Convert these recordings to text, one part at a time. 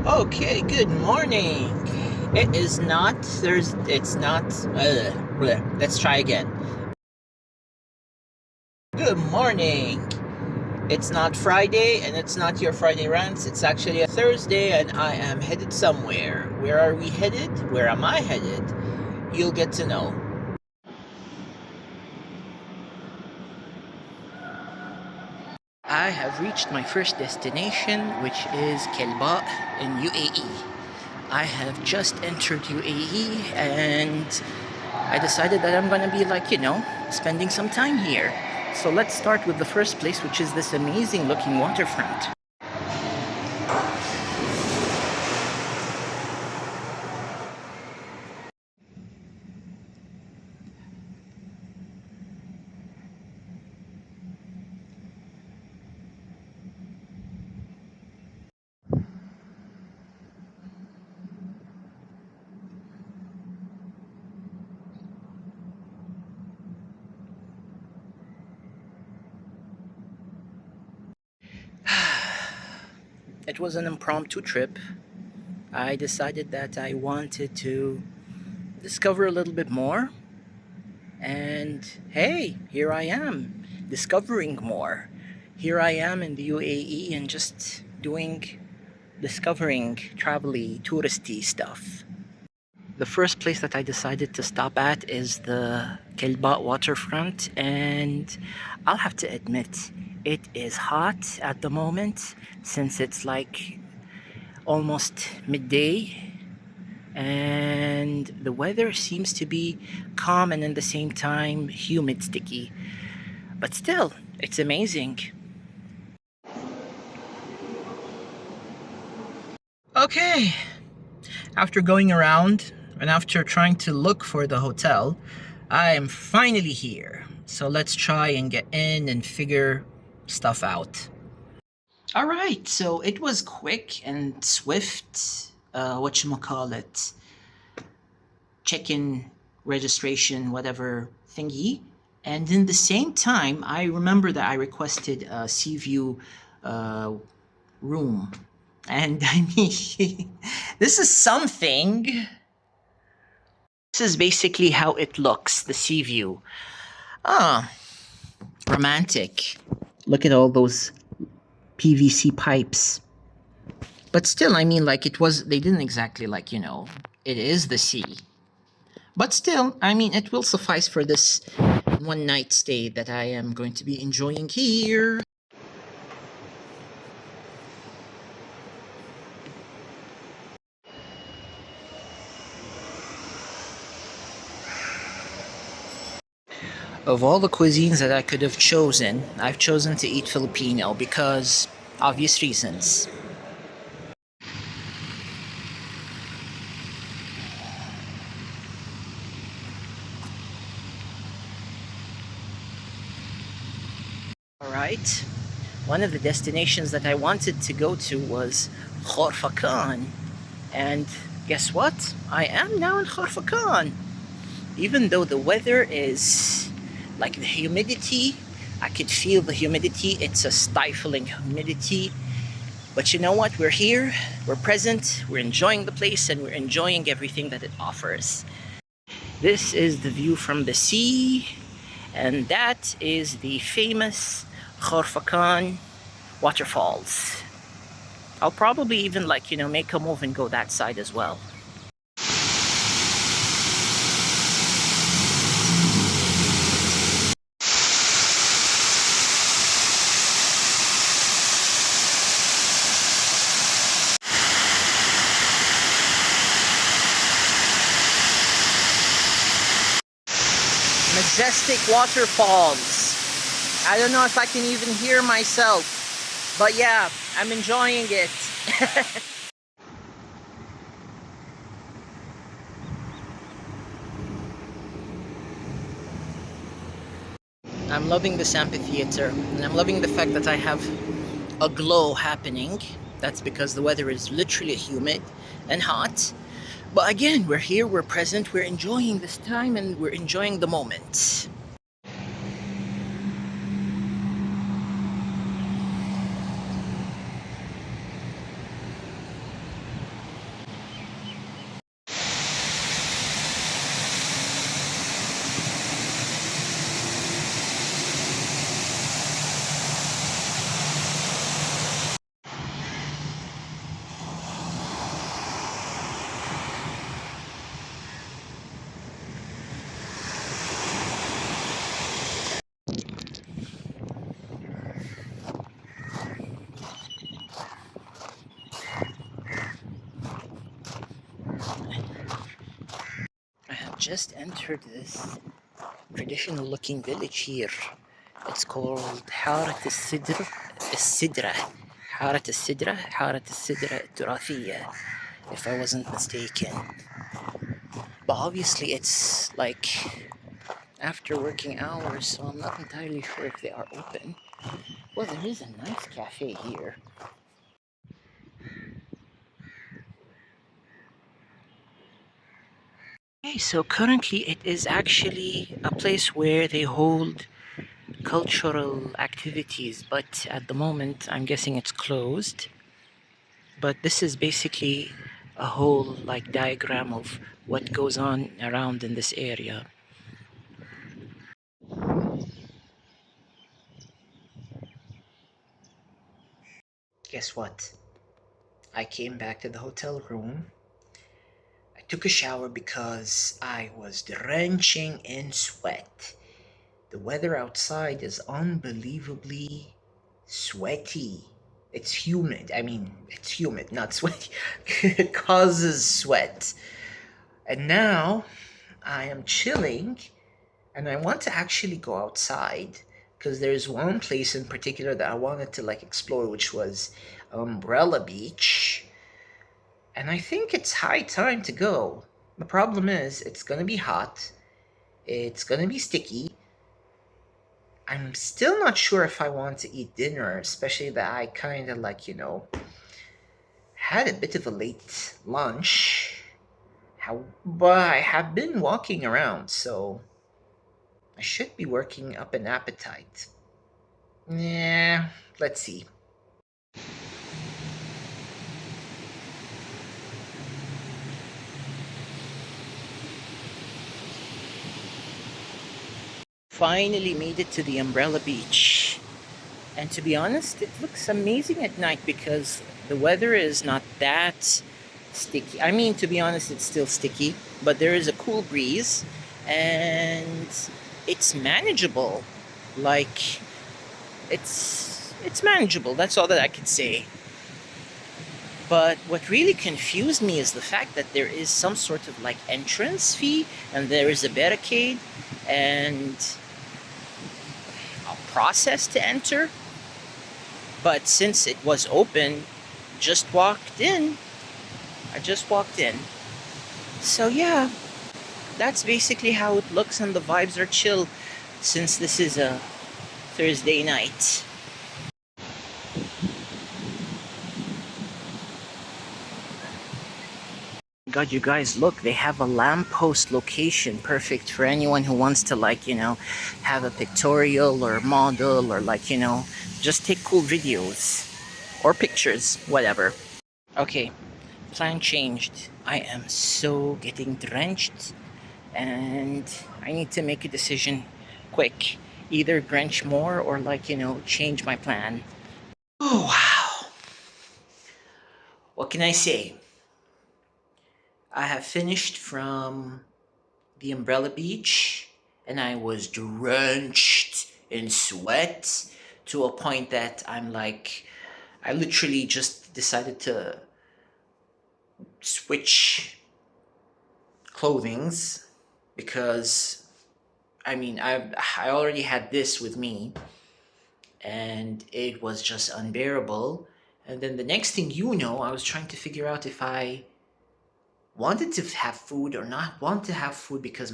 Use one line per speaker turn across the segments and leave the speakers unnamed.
Okay, good morning. It is not Thursday. It's not. Let's try again. Good morning. It's not Friday, and it's not your Friday rants. It's actually a Thursday, and I am headed somewhere. Where are we headed? Where am I headed? You'll get to know. I have reached my first destination, which is Kelba in UAE. I have just entered UAE and I decided that I'm gonna be spending some time here. So let's start with the first place, which is this amazing looking waterfront. It was an impromptu trip. I decided that I wanted to discover a little bit more. And hey, here I am, discovering more. Here I am in the UAE and just discovering travel-y, touristy stuff. The first place that I decided to stop at is the Kelba waterfront, and I'll have to admit, it is hot at the moment since it's like almost midday, and the weather seems to be calm and at the same time humid, sticky. But still, it's amazing. Okay, after going around and after trying to look for the hotel, I am finally here. So let's try and get in and figure stuff out. All right, so it was quick and swift. Whatchamacallit, check-in, registration, whatever thingy. And in the same time, I remember that I requested a sea view uh, room. And I mean, this is something. This is basically how it looks, the sea view. Ah, romantic. Look at all those PVC pipes. But still, I mean, they didn't exactly it is the sea. But still, I mean, it will suffice for this one night stay that I am going to be enjoying here. Of all the cuisines that I could have chosen, I've chosen to eat Filipino because obvious reasons. Alright, one of the destinations that I wanted to go to was Khorfakan. And guess what? I am now in Khorfakan. Even though the weather is like the humidity, I could feel the humidity. It's a stifling humidity. But you know what? We're here, we're present, we're enjoying the place, and we're enjoying everything that it offers. This is the view from the sea, and that is the famous Khorfakan waterfalls. I'll probably even make a move and go that side as well. Majestic waterfalls. I don't know if I can even hear myself, but yeah, I'm enjoying it. I'm loving this amphitheater, and I'm loving the fact that I have a glow happening. That's because the weather is literally humid and hot. But again, we're here, we're present, we're enjoying this time, and we're enjoying the moment. just entered this traditional looking village here. It's called حارة السدر السدرة حارة السدرة حارة السدرة التراثية, if I wasn't mistaken. But obviously it's like after working hours, so I'm not entirely sure if they are open. Well, there is a nice cafe here. Okay, so currently it is actually a place where they hold cultural activities, but at the moment I'm guessing it's closed. But this is basically a whole like diagram of what goes on around in this area. Guess what? I came back to the hotel room. I took a shower because I was drenching in sweat. The weather outside is unbelievably sweaty. It's humid. I mean, it's humid, not sweaty. It causes sweat. And now I am chilling and I want to actually go outside because there's one place in particular that I wanted to like explore, which was Umbrella Beach. And I think it's high time to go. The problem is, it's gonna be hot, it's gonna be sticky. I'm still not sure if I want to eat dinner, especially that I kind of like, had a bit of a late lunch. But I have been walking around, so I should be working up an appetite. Yeah, let's see. Finally made it to the Umbrella Beach. And to be honest, it looks amazing at night because the weather is not that sticky. I mean, to be honest, it's still sticky, but there is a cool breeze and it's manageable. Like it's manageable. That's all that I could say. But what really confused me is the fact that there is some sort of like entrance fee and there is a barricade and a process to enter. But since it was open, just walked in. I just walked in. So yeah, that's basically how it looks and the vibes are chill since this is a Thursday night. God, you guys, look, they have a lamppost location perfect for anyone who wants to, like, have a pictorial or model or, like, just take cool videos or pictures, whatever. Okay, plan changed. I am so getting drenched and I need to make a decision quick. Either drench more or, like, change my plan. Oh, wow. What can I say? I have finished from the Umbrella Beach and I was drenched in sweat to a point that I'm like, I literally just decided to switch clothings because I mean I already had this with me and it was just unbearable. And then the next thing you know, I was trying to figure out if I wanted to have food or not want to have food because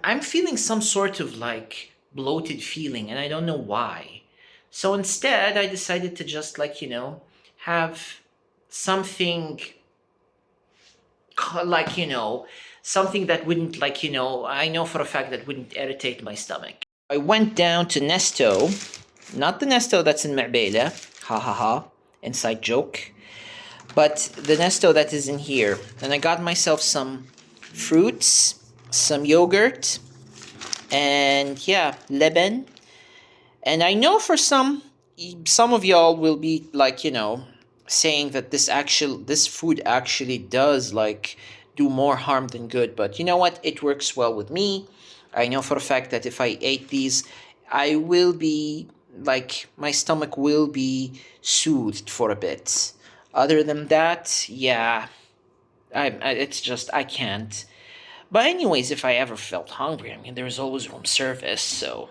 I'm feeling some sort of like bloated feeling and I don't know why. So instead I decided to just like, have something like, something that wouldn't like, I know for a fact that wouldn't irritate my stomach. I went down to Nesto, not the Nesto that's in Ma'bela, ha ha ha, inside joke, but the Nesto that is in here. And I got myself some fruits, some yogurt, and yeah, leben. And I know for some of y'all will be like, saying that this food actually does like do more harm than good. But you know what? It works well with me. I know for a fact that if I ate these, I will be like my stomach will be soothed for a bit. Other than that, yeah, it's just I can't. But anyways, if I ever felt hungry, I mean, there's always room service, so